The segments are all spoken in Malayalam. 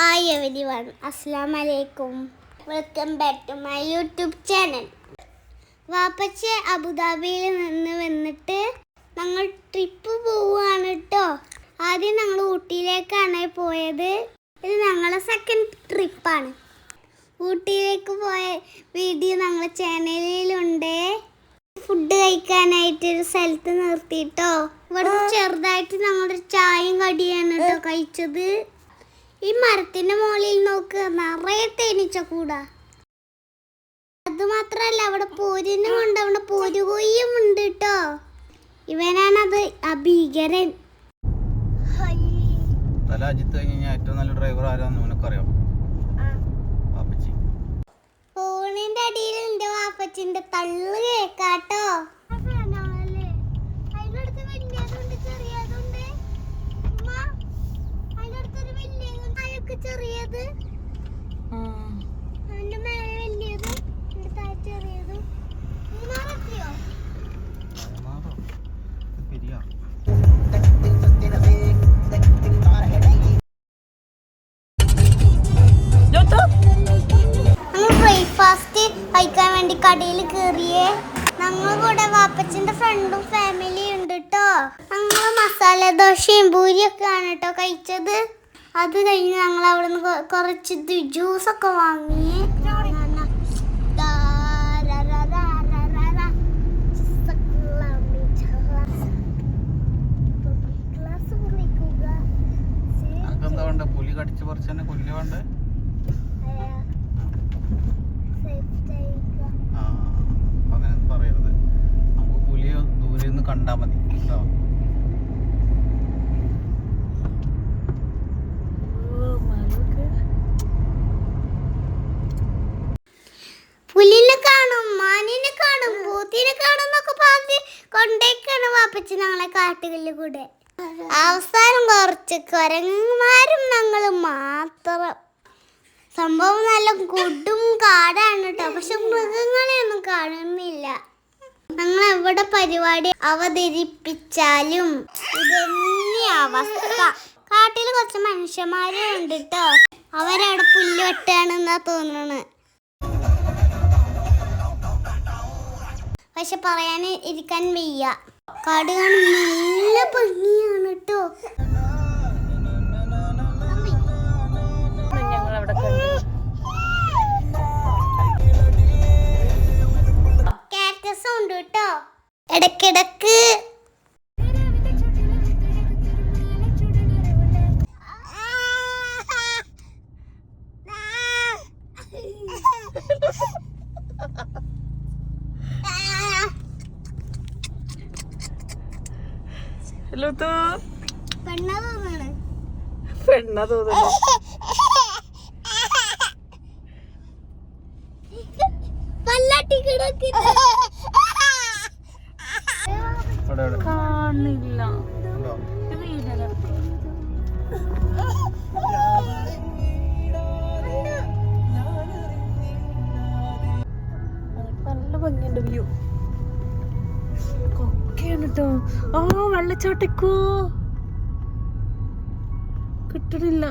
Hi everyone, Assalamu alaikum. Welcome back to my YouTube channel. വാപ്പച്ചി അബുദാബിയിൽ നിന്ന് വന്നിട്ട് ഞങ്ങൾ ട്രിപ്പ് പോവുകയാണ് കേട്ടോ. ആദ്യം ഞങ്ങൾ ഊട്ടിയിലേക്കാണ് പോയത്. ഇത് ഞങ്ങളുടെ സെക്കൻഡ് ട്രിപ്പാണ്. ഊട്ടിയിലേക്ക് പോയ വീഡിയോ ഞങ്ങളുടെ ചാനലിലുണ്ട്. ഫുഡ് കഴിക്കാനായിട്ട് ഒരു സ്ഥലത്ത് നിർത്തിയിട്ടോ. ഇവിടെ ചെറുതായിട്ട് ഞങ്ങളുടെ ചായയും കടിയാണ് കേട്ടോ കഴിച്ചത്. ഈ മരത്തിന്റെ മുകളിൽ നോക്ക്, നിറയെ തേനീച്ചക്കൂടാ. അത് മാത്രല്ല അവിടെ പോരിന് കൊണ്ടവിടെ പോരുകോയും ഉണ്ട് കേട്ടോ. ഇവനാണത് ഭീകരൻ. ഫോണിന്റെ അടിയിൽ എന്റെ വാപ്പച്ചിന്റെ തള്ളു കേക്കാട്ടോ. ചെറിയത് അതിന്റെ മേലെ വലിയത് ചെറിയത് മൂന്നാറെത്തിയോ? ഞങ്ങൾ ബ്രേക്ക്ഫാസ്റ്റ് കഴിക്കാൻ വേണ്ടി കടയിൽ കയറിയേ. ഞങ്ങൾ കൂടെ വാപ്പച്ചിന്റെ ഫ്രണ്ടും ഫാമിലിയും ഉണ്ട് കേട്ടോ. ഞങ്ങൾ മസാല ദോശയും പൂരിയൊക്കെ ആണ് കേട്ടോ കഴിച്ചത്. അത് കഴിഞ്ഞ് ഞങ്ങൾ അവിടെ നിന്ന് കുറച്ച് ജ്യൂസൊക്കെ വാങ്ങി. പുലി കടിച്ചു പറിച്ചെന്നെ പുല്ല് വേണ്ടേ? അങ്ങനെ പറയരുത്. നമുക്ക് പുലിയെ ദൂരെ നിന്ന് കണ്ടാൽ മതി കേട്ടോ. പുലിനെ കാണും, മാനിനെ കാണും, പൂത്തിനെ കാണും എന്നൊക്കെ പറഞ്ഞ് കൊണ്ടേക്കാണ് വാപ്പച്ചി ഞങ്ങളെ കാട്ടുകല്ല് കൂടെ. അവസാനം കുറച്ച് കുരങ്ങന്മാരും ഞങ്ങളും മാത്രം. സംഭവം നല്ല കൊടും കാടാണ് കേട്ടോ. പക്ഷെ മൃഗങ്ങളെയൊന്നും കാണുന്നില്ല. ഞങ്ങൾ എവിടെ പരിപാടി അവതരിപ്പിച്ചാലും ഇതന്നെ അവസ്ഥ. കാട്ടിൽ കുറച്ച് മനുഷ്യന്മാരും ഉണ്ട് കേട്ടോ. അവരവിടെ പുല്ല് വെട്ടാണെന്നാ തോന്നുന്നത്. പക്ഷെ പറയാൻ ഇരിക്കാൻ വയ്യ. കാട് കാണാൻ നല്ല ഭംഗിയാണ് കേട്ടോ. കാക്ടസ് ഉണ്ട് കേട്ടോ ഇടക്കിടക്ക്. പെണ്ണ തോന്നുന്നു. കാണില്ല. നല്ല ഭംഗിയുണ്ട് വ്യൂ. കൊക്കയാണ് കേട്ടോ. ആ വെള്ളച്ചാട്ടക്കോ കിട്ടണില്ല.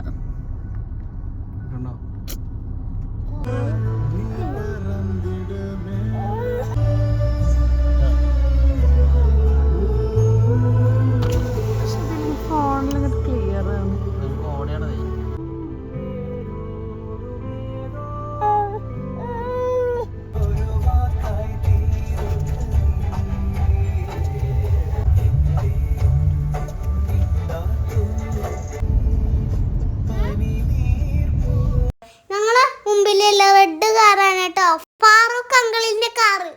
ഫോണിൽ ക്ലിയർ ആണ്. റെഡ് കാറാണ് കേട്ടോ. ഫാറൂഖ് അങ്കിളിന്റെ കാറ്.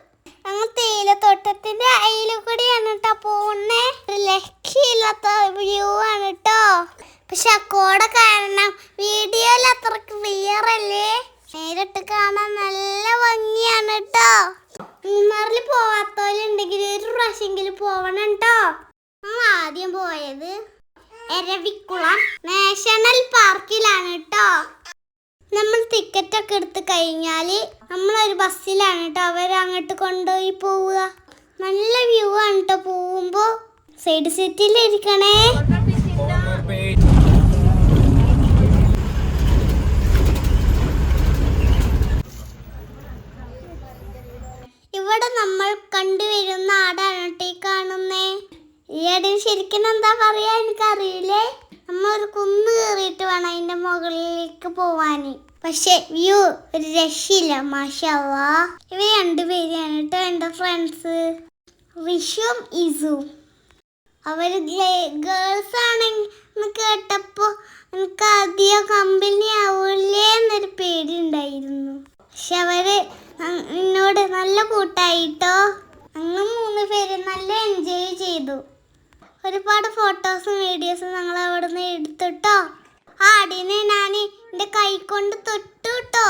ഞങ്ങൾ തേയിലത്തോട്ടത്തിന്റെ അയില് കൂടിയാണ് കേട്ടോ പോകുന്നേ. ലക്ഷ്യമില്ലാത്ത വ്യൂ ആണ് കേട്ടോ. പക്ഷെ അക്കോട കാരണം വീഡിയോയിൽ അത്ര ക്ലിയർ അല്ലേ. നേരിട്ട് കാണാൻ നല്ല ഭംഗിയാണ് കേട്ടോ. മൂന്നാറിൽ പോവാത്തോലുണ്ടെങ്കിൽ ഒരു പ്രാവശ്യമെങ്കിലും പോവണം കേട്ടോ. ഞങ്ങൾ ആദ്യം പോയത് എരവിക്കുളം നാഷണൽ പാർക്കിലാണ് കേട്ടോ. നമ്മൾ ടിക്കറ്റൊക്കെ എടുത്ത് കഴിഞ്ഞാൽ നമ്മളൊരു ബസ്സിലാണ് കേട്ടോ അവരങ്ങോട്ട് കൊണ്ടുപോയി പോവുക. നല്ല വ്യൂ ആണ് കേട്ടോ. പോകുമ്പോൾ സൈഡ് സീറ്റിലിരിക്കണേ. ശരിക്കും എന്താ പറയാ എനിക്കറിയില്ലേ. നമ്മൾ ഒരു കുന്ന് കയറിയിട്ട് വേണം അതിന്റെ മുകളിലേക്ക് പോവാന്. പക്ഷെ വ്യൂ ഒരു രക്ഷയില്ല. മാഷാല്ലാ. ഇവർ രണ്ടുപേരാണ് കേട്ടോ എൻ്റെ ഫ്രണ്ട്സ്, റിഷും ഇസും. അവര് ഗേൾസ് ആണെന്ന് കേട്ടപ്പോ എനിക്ക് അധികം കമ്പനി ആവൂലേ എന്നൊരു പേടി ഉണ്ടായിരുന്നു. പക്ഷെ അവര് എന്നോട് നല്ല കൂട്ടായിട്ടോ. ഞങ്ങൾ 3 പേര് നല്ല എൻജോയ് ചെയ്തു. ഒരുപാട് ഫോട്ടോസും വീഡിയോസും ഞങ്ങൾ അവിടെ നിന്ന് എടുത്തിട്ടോ. ആടിനെ ഞാൻ എൻ്റെ കൈ കൊണ്ട് തൊട്ടു കേട്ടോ.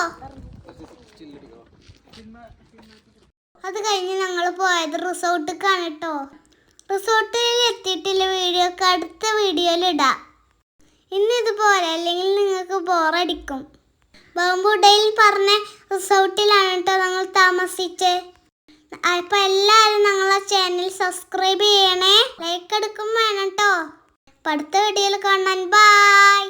അത് കഴിഞ്ഞ് ഞങ്ങൾ പോയത് റിസോർട്ടിലേക്കാണ് കേട്ടോ. റിസോർട്ടിൽ എത്തിയിട്ടില്ല. വീഡിയോ ഒക്കെ അടുത്ത വീഡിയോയിൽ ഇടാം. ഇന്നിതുപോലെ, അല്ലെങ്കിൽ നിങ്ങൾക്ക് ബോറടിക്കും. ബാംബുഡയിൽ പറഞ്ഞ റിസോർട്ടിലാണ് കേട്ടോ ഞങ്ങൾ താമസിച്ചത്. അപ്പോൾ എല്ലാവരും ഞങ്ങളെ ചാനൽ സബ്സ്ക്രൈബ് ചെയ്യണേ, ലൈക്ക് എടുക്കും വേണം കേട്ടോ. അപ്പോൾ അടുത്ത വീഡിയോയിൽ കാണാൻ ബൈ.